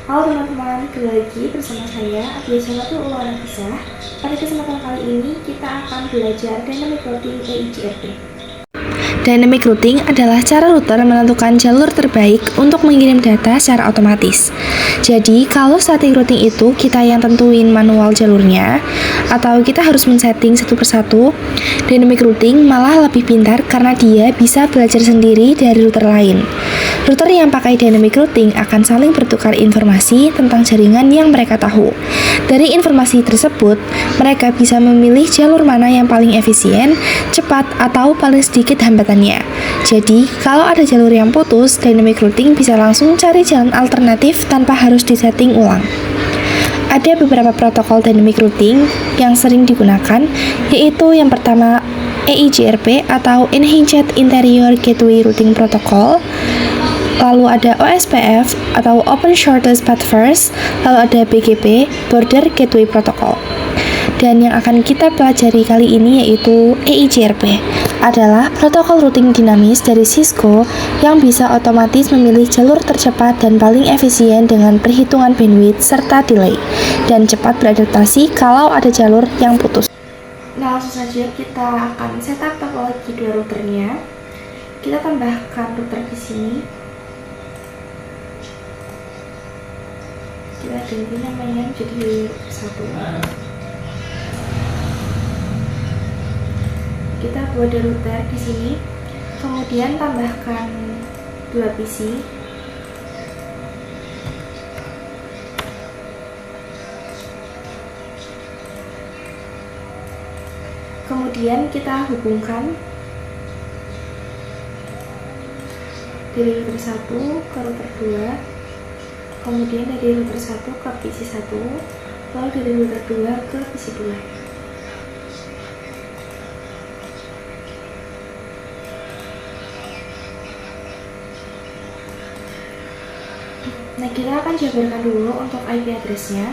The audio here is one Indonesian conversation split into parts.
Halo teman-teman, kembali lagi bersama saya Abdul Nafisah. Pada kesempatan kali ini kita akan belajar Dynamic Routing EIGRP. Dynamic routing adalah cara router menentukan jalur terbaik untuk mengirim data secara otomatis. Jadi, kalau static routing itu kita yang tentuin manual jalurnya, atau kita harus men-setting satu persatu, dynamic routing malah lebih pintar karena dia bisa belajar sendiri dari router lain. Router yang pakai dynamic routing akan saling bertukar informasi tentang jaringan yang mereka tahu. Dari informasi tersebut, mereka bisa memilih jalur mana yang paling efisien, cepat, atau paling sedikit hambatannya. Jadi, kalau ada jalur yang putus, dynamic routing bisa langsung cari jalan alternatif tanpa harus disetting ulang. Ada beberapa protokol dynamic routing yang sering digunakan, yaitu yang pertama EIGRP atau Enhanced Interior Gateway Routing Protocol. Lalu ada OSPF atau Open Shortest Path First, lalu ada BGP, Border Gateway Protocol. Dan yang akan kita pelajari kali ini yaitu EIGRP, adalah protokol routing dinamis dari Cisco yang bisa otomatis memilih jalur tercepat dan paling efisien dengan perhitungan bandwidth serta delay, dan cepat beradaptasi kalau ada jalur yang putus. Nah, langsung saja kita akan setup topologi dua routernya. Kita tambahkan router di sini. Kita ganti namanya jadi satu. Kita buat router di sini, kemudian tambahkan 2 PC. Kemudian kita hubungkan dari router 1 ke router 2, kemudian dari router 1 ke PC 1, lalu dari router 2 ke PC 2. Nah, kita akan jabarkan dulu untuk IP address-nya.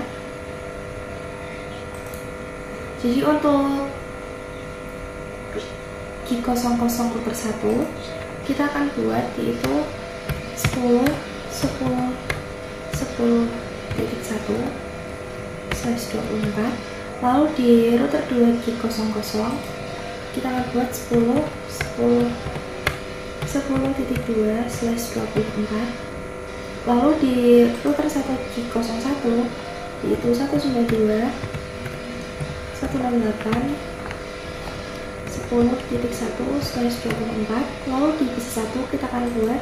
Jadi untuk G00 router 1 kita akan buat yaitu 10.10.10.1/24. Lalu di router 2 G00 kita akan buat 10.10.10.2/24. Lalu di router 1 G01 yaitu 192.168.10.1/24. Lalu di PC 1 kita akan buat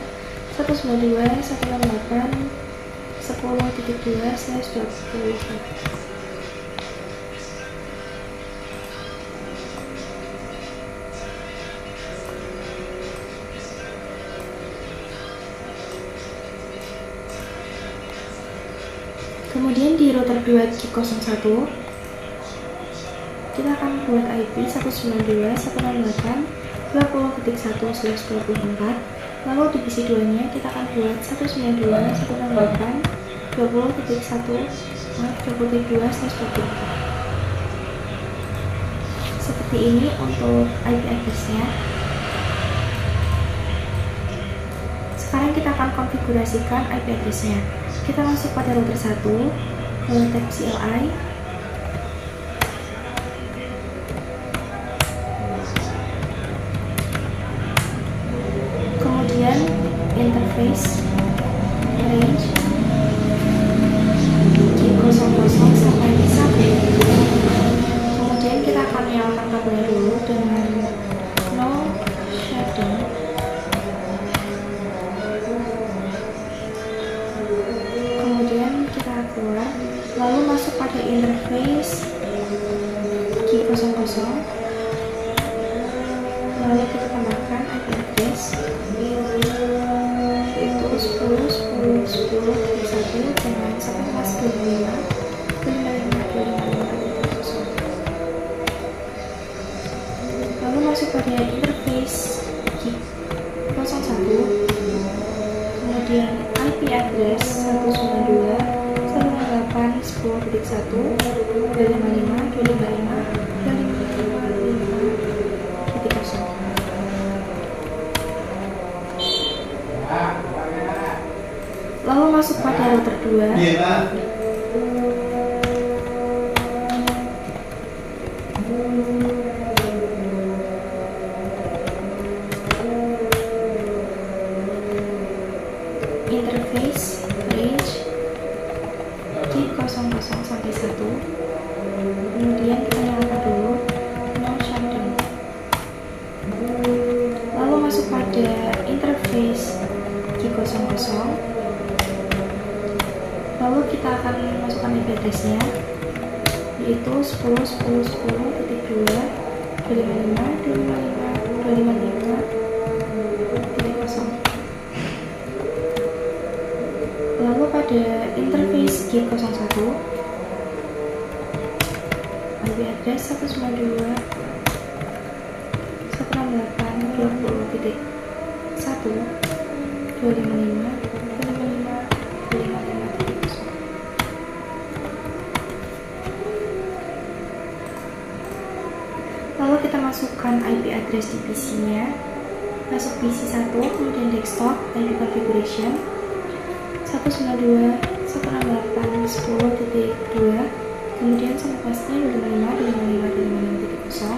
192.168.10.2/24. Kemudian di router 2 G01 kita akan buat IP 192.168.20.1/24. Lalu di PC 2 nya kita akan buat 192.168.20.1/24. Seperti ini untuk IP address-nya. Sekarang kita akan konfigurasikan IP address-nya. Kita masuk pada router 1, lalu tab CLI, kemudian interface range G00 sampai 1. Kemudian kita akan nyalakan kabelnya dulu dengan no shutdown. Keluar, lalu masuk pada interface G00, lalu kita tambahkan IP address yaitu 10.10.10.1 dengan 1.25.25.25.25.0. Lalu masuk pada interface G01, kemudian IP address 192.168.10.255.255.255.255.0. Lalu masuk pada router 2 2. Interface range di 00 sampai 1. Kemudian kita nyalakan dulu no shutdown. Lalu masuk pada interface G00. Lalu kita akan masukkan IP address-nya, yaitu 10.10.10.2 255.255.255.0. Lalu pada interface G01, IP address 192.168.255.255.255.0. Lalu kita masukkan IP address di PC-nya, masuk PC 1, kemudian desktop, IP configuration 192.168.10.2, kemudian sama pasnya 255.255.255.0.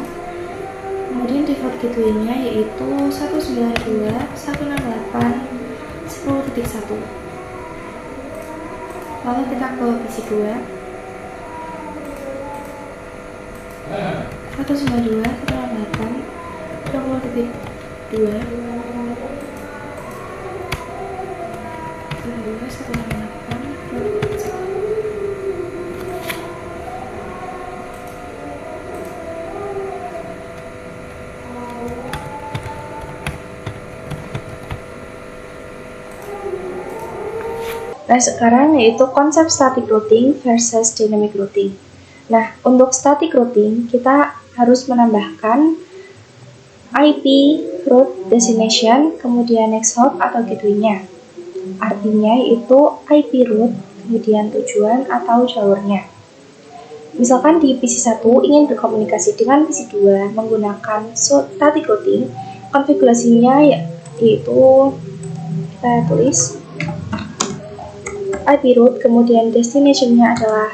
Kemudian default gateway-nya yaitu 192.168.10.1. Lalu kita ke PC 2, 192.168.20.2. Nah, sekarang yaitu konsep static routing versus dynamic routing. Nah, untuk static routing kita harus menambahkan IP route destination, kemudian next hop atau gateway-nya. Artinya yaitu IP route, kemudian tujuan atau jalurnya. Misalkan di PC 1 ingin berkomunikasi dengan PC 2 menggunakan static routing, konfigurasinya yaitu kita tulis IP route, kemudian destination-nya adalah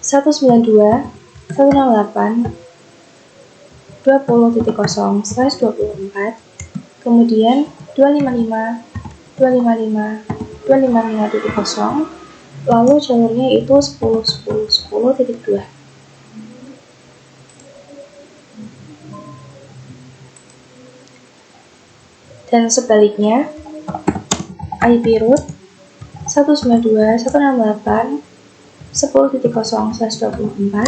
192.168.20.0/24, kemudian 255.255.255.0, lalu jalurnya itu 10.10.10.2. Dan sebaliknya, IP route 192.168.10.0/24,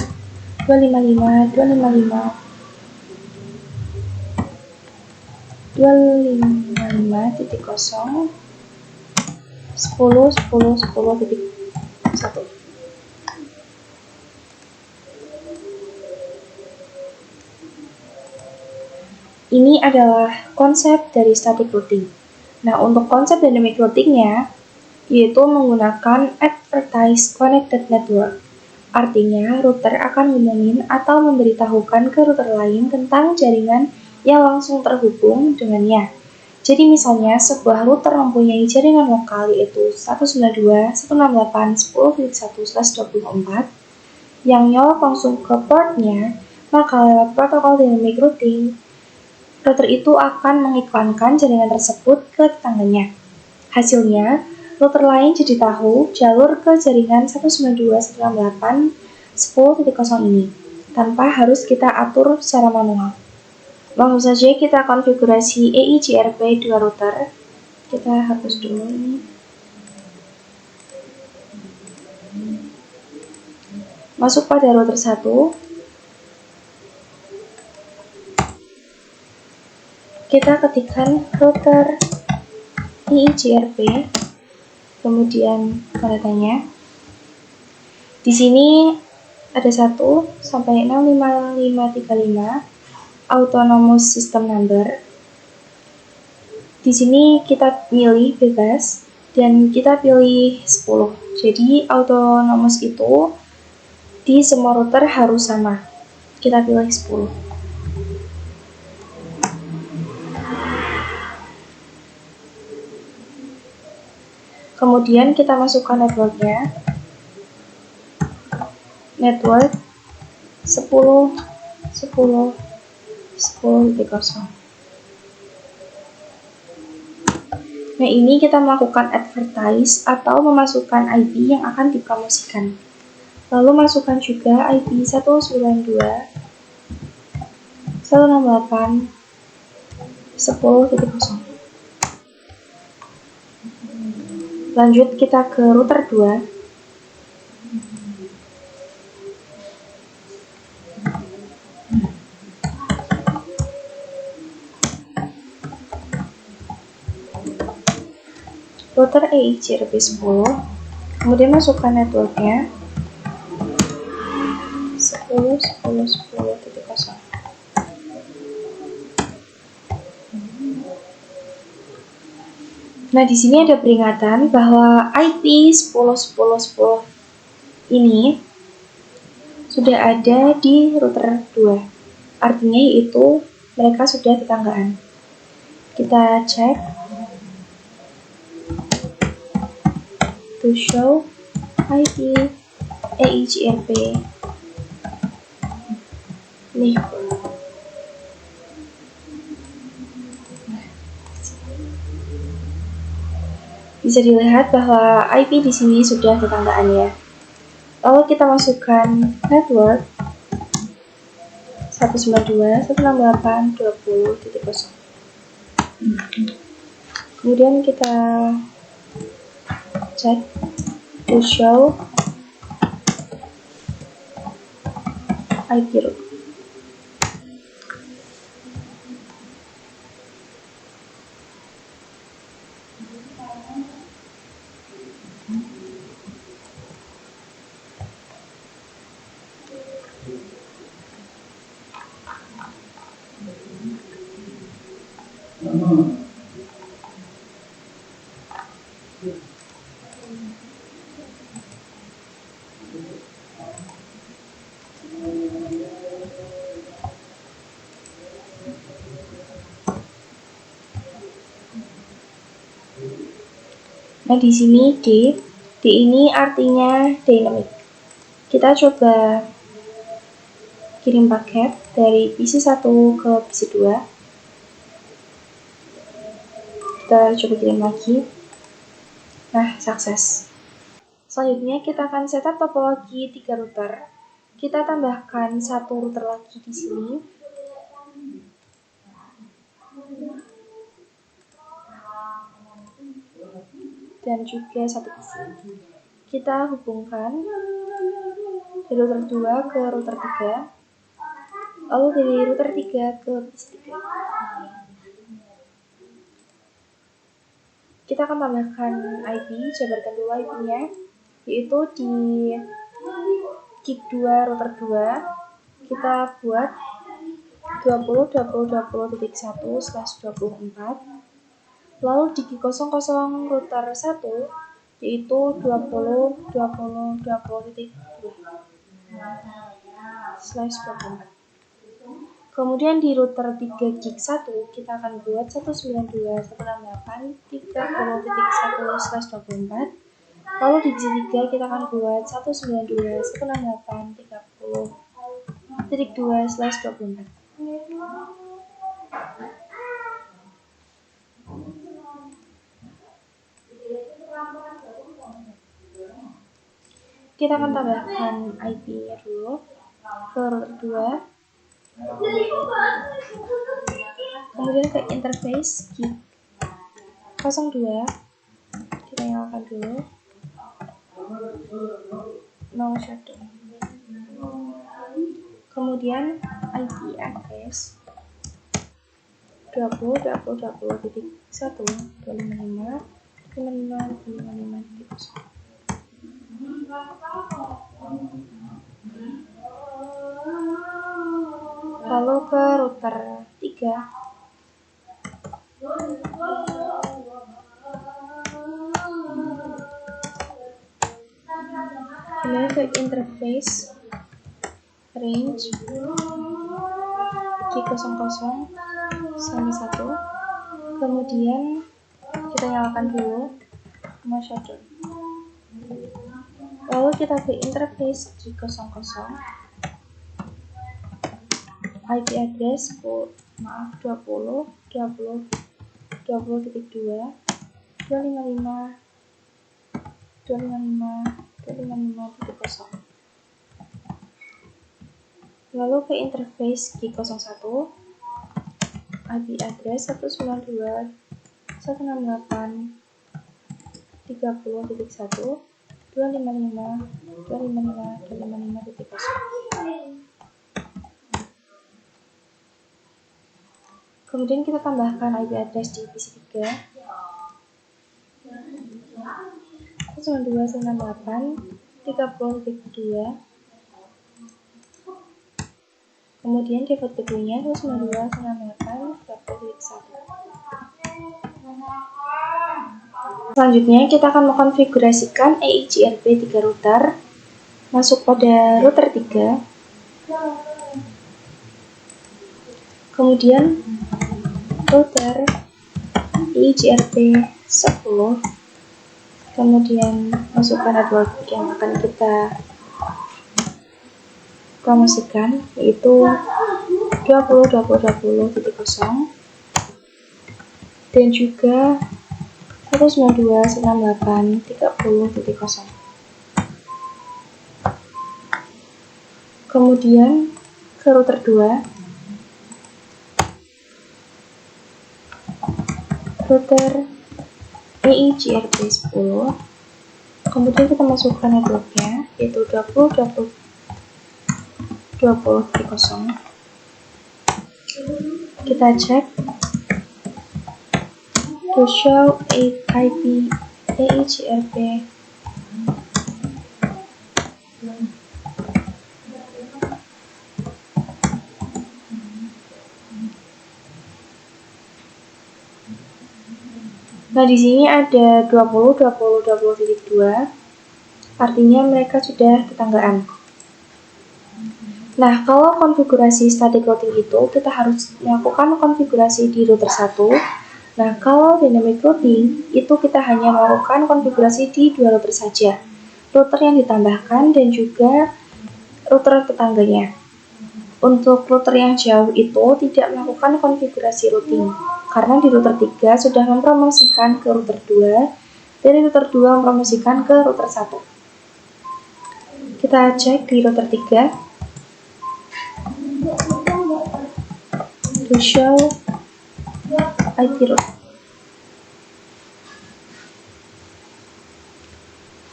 255.255.255.0/10.10.10.1. Ini adalah konsep dari static routing. Nah, untuk konsep dynamic routing-nya yaitu menggunakan advertise connected network. Artinya, router akan ngumumin atau memberitahukan ke router lain tentang jaringan yang langsung terhubung dengannya. Jadi misalnya, sebuah router mempunyai jaringan lokal yaitu 192.168.10.1/24 yang nyolok langsung ke portnya, maka lewat protokol dynamic routing, router itu akan mengiklankan jaringan tersebut ke tetangganya. Hasilnya, router lain jadi tahu jalur ke jaringan 192.168.10.0 ini, tanpa harus kita atur secara manual. Langsung saja kita konfigurasi EIGRP 2 router. Kita hapus dulu ini. Masuk pada router 1. Kita ketikkan router EIGRP, kemudian tanda tanya. Di sini ada 1 sampai 65535 autonomous system number. Di sini kita pilih bebas dan kita pilih 10. Jadi autonomous itu di semua router harus sama. Kita pilih 10. Kemudian kita masukkan networknya. Network 10 10 10.0. Nah, ini kita melakukan advertise atau memasukkan IP yang akan dipromosikan. Lalu masukkan juga IP 192 168 10.0. Lanjut kita ke router 2. Router EIGRP10. Kemudian masukkan networknya 10 10 10.0. Nah, di sini ada peringatan bahwa IP 10 10 10 ini sudah ada di router 2. Artinya yaitu mereka sudah tetanggaan. Kita cek to show IP EIGRP neighbor. Bisa dilihat bahwa IP di sini sudah tetanggaan ya. Lalu kita masukkan network 192.168.20.0. Kemudian kita cek to show IP root. Nah, di sini D ini artinya dynamic. Kita coba kirim paket dari PC1 ke PC2. Kita coba kirim lagi. Nah, sukses. Selanjutnya kita akan setup topologi 3 router. Kita tambahkan satu router lagi di sini. Dan juga satu PC. Kita hubungkan dari router 2 ke router 3. Lalu dari router 3 ke PC3. Kita akan tambahkan IP, jabarkan dulu IP-nya, yaitu di gig 2 router 2 kita buat 20.20.20.1/24. Lalu di gig 00 router 1 yaitu 20.20.20.2/24. Kemudian di router 3 gig 1 kita akan buat 192.168.30.1/24. Lalu di PC3 kita akan buat 192.168.30.2/24. Kita akan tambahkan IP-nya dulu ke router 2. Kemudian ke interface gig 02. Kita nyalakan dulu. No shutdown. Kemudian IP address 20.20.1.255.55.55.0. Lalu ke router 3. Kemudian ke interface range G00 sampai 1. Kemudian kita nyalakan dulu shutdown. Lalu kita ke interface G00, IP address 20.20.20.2 255.255.255.0. Lalu ke interface G01, IP address 192.168.30.1 255.255.255.0. Kemudian kita tambahkan IP address di PC3 192.168.30.2. Kemudian default gateway-nya 192.168.30.1. Selanjutnya kita akan mengkonfigurasikan EIGRP 3 router. Masuk pada router 3. Kemudian router EIGRP 10. Kemudian masukkan network yang akan kita promosikan, yaitu 20.20.20.0 dan juga 192.168.30.0. Kemudian ke router 2, router EIGRP 10. Kemudian kita masukkan networknya, yaitu 20.20.20.0. Kita cek to show IP EIGRP. Nah, di sini ada 20.20.20.2, artinya mereka sudah tetanggaan. Nah, kalau konfigurasi static routing itu, kita harus melakukan konfigurasi di router 1. Nah, kalau dynamic routing, itu kita hanya melakukan konfigurasi di 2 router saja. Router yang ditambahkan dan juga router tetangganya. Untuk router yang jauh itu tidak melakukan konfigurasi routing, karena di router 3 sudah mempromosikan ke router 2, dari router 2 mempromosikan ke router 1. Kita cek di router 3. To show IP route.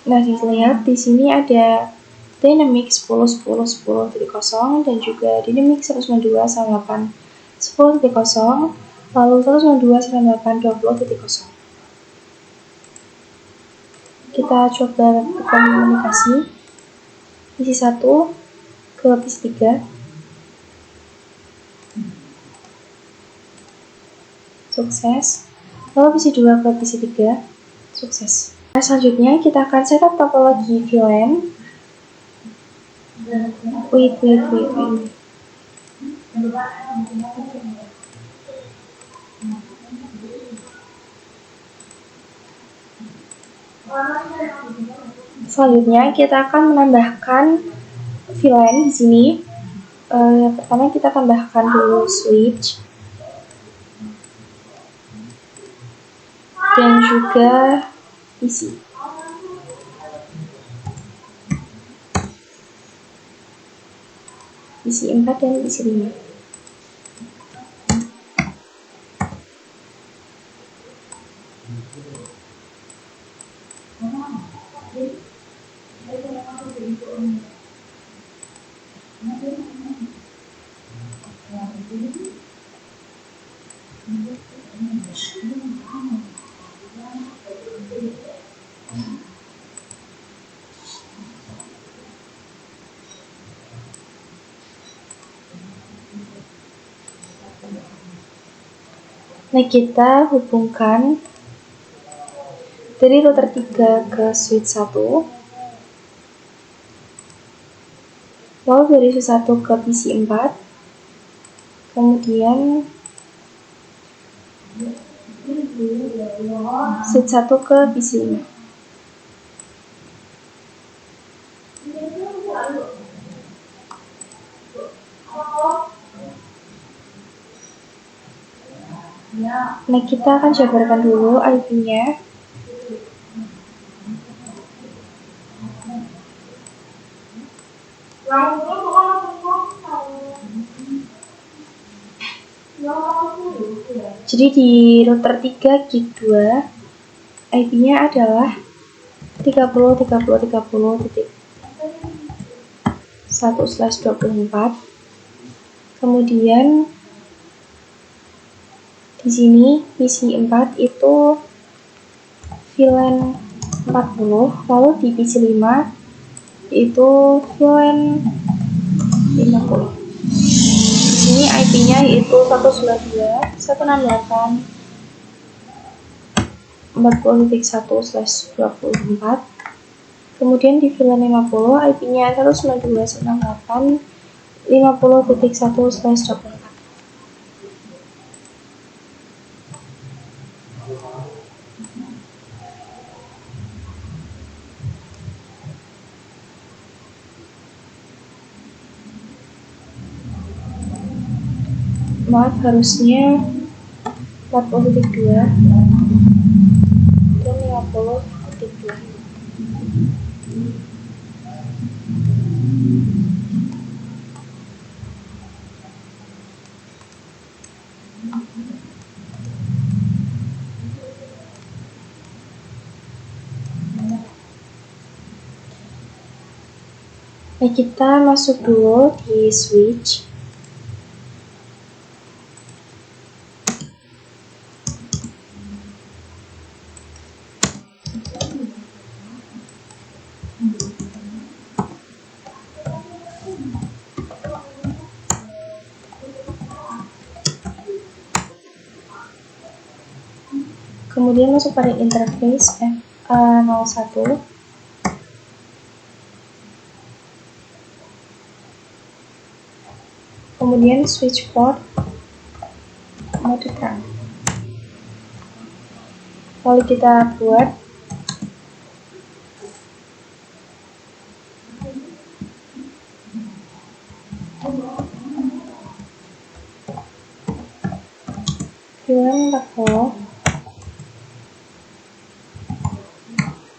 Nah, dilihat di sini ada Dynamic 10.10.10.0 dan juga Dynamic 192.168.10.0, lalu 192.168.20.0. Kita coba komunikasi PC1 ke PC3. Sukses. Lalu PC2 ke PC3. Sukses. Nah, selanjutnya kita akan setup topologi VLAN. Wait. Selanjutnya kita akan menambahkan VLAN di sini. Pertama kita tambahkan dulu switch dan juga PC. PC 4 dan PC 5. Nah, kita hubungkan dari router 3 ke switch 1, lalu dari switch 1 ke PC 4, kemudian switch 1 ke PC 5. Nah, kita akan jabarkan dulu IP-nya. Jadi di router 3 gig 2 IP-nya adalah 30.30.30.1/24. Kemudian di sini PC 4 itu VLAN 40, lalu di PC 5 itu VLAN 50. Di sini IP-nya yaitu 192.168.40.1/24. Kemudian di VLAN 50 IP-nya 192.168.50.1/24. Maaf, harusnya 40.2 dan 50.2. Nah, kita masuk dulu di switch. Kemudian masuk pada interface FA01. Kemudian switch port mode terang. Lalu kita buat VLAN 40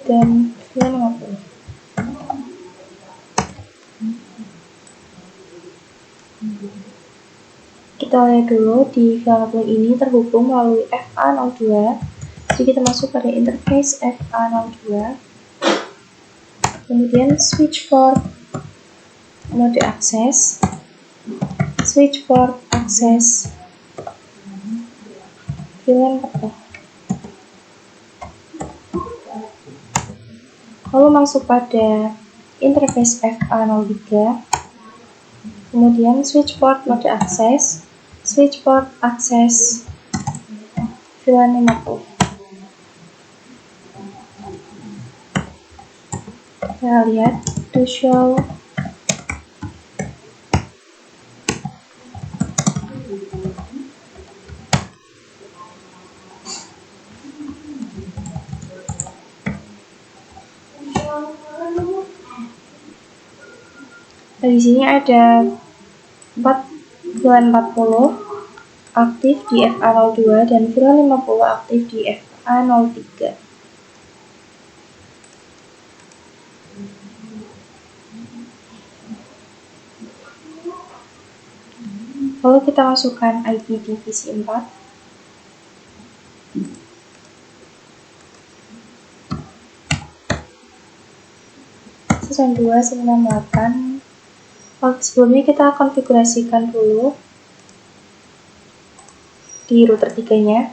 dan VLAN 50. Kita lihat dulu di VLAN 50 ini terhubung melalui FA02. Jadi kita masuk pada interface FA02. Kemudian switch port mode akses, switch port akses VLAN 40. Lalu masuk pada interface FA03. Kemudian switch port mode akses, switch port akses VLAN 50. Kita lihat to show di sini ada 4 VLAN 40 aktif di FA02 dan VLAN 50 aktif di FA03. Lalu kita masukkan IP di PC 4. (298). Sebelumnya kita konfigurasikan dulu di router 3-nya.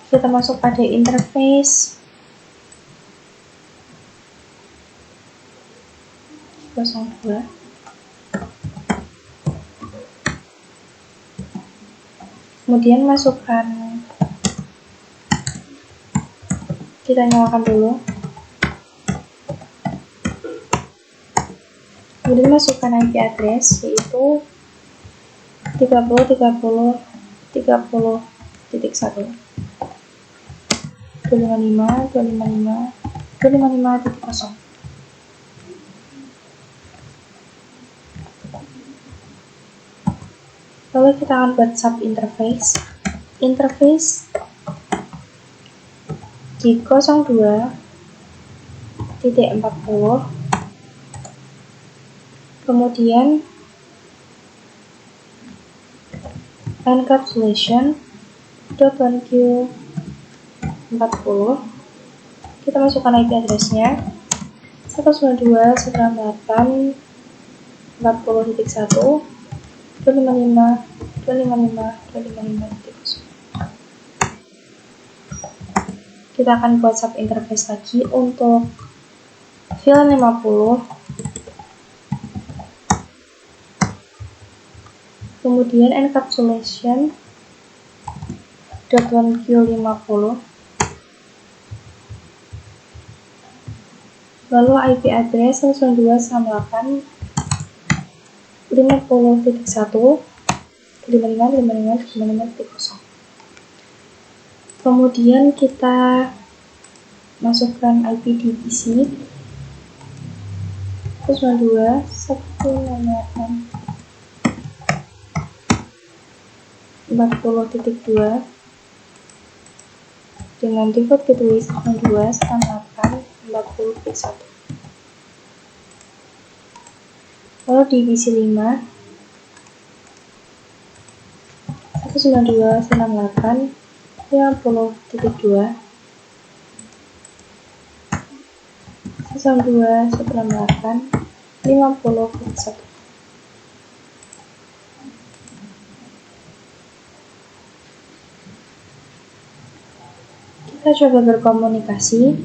Kita masuk pada interface 02. Kemudian masukkan, kita nyalakan dulu. Kemudian masukkan IP address yaitu 30.30.30.1 255.255.255.0. Lalu kita akan buat sub interface. Interface di 02.40, kemudian encapsulation .1q40. Kita masukkan IP address-nya 192.168.40.1 255.255.255.0. Kita akan buat sub interface lagi untuk VLAN 50, kemudian encapsulation .1q50, lalu IP address 192.50.1 kemudian kita masukkan IP di PC 192.168.40.2 dengan default gateway 192.168.40.1. Lalu di PC 5 192.168.50.2 192.168.50.1. Kita coba berkomunikasi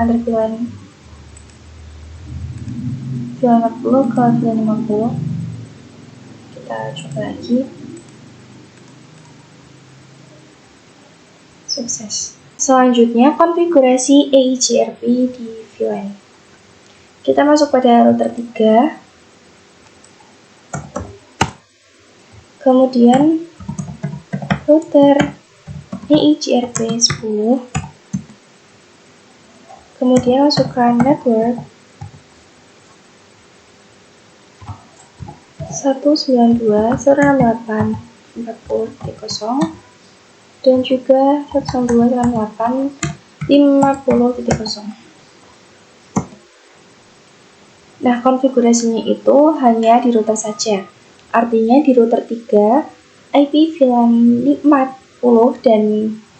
antar VLAN 40 ke VLAN 50. Kita coba lagi. Sukses. Selanjutnya, konfigurasi EIGRP di VLAN. Kita masuk pada router 3. Kemudian router EIGRP 10. Kemudian masukkan network 192.168.40.0 dan juga 192.168.50.0. Nah, konfigurasinya itu hanya di router saja. Artinya di router 3, IP VLAN 40 dan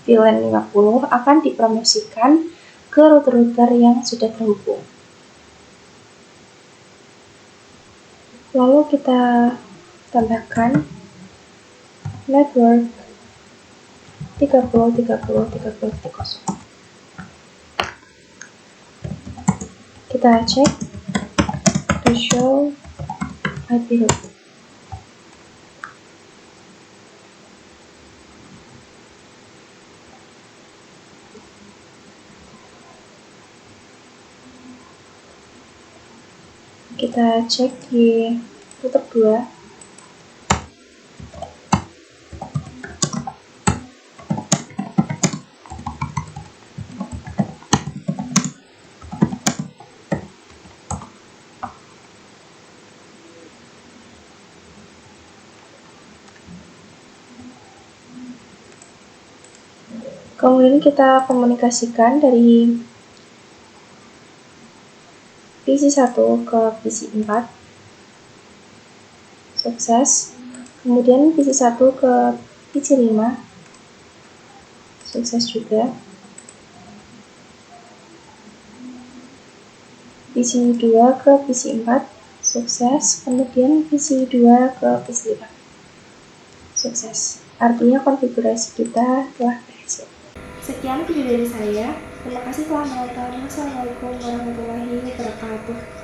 VLAN 50 akan dipromosikan ke router-router yang sudah terhubung. Lalu kita tambahkan network 30.30.30.0. Kita cek to show IP route. Kita cek di router 2. Kemudian kita komunikasikan dari PC 1 ke PC 4. Sukses. Kemudian PC 1 ke PC 5. Sukses juga. PC 2 ke PC 4. Sukses. Kemudian PC 2 ke PC 5. Sukses. Artinya konfigurasi kita telah berhasil. Sekian video dari saya. Terima kasih telah menonton. Wassalamualaikum warahmatullahi wabarakatuh.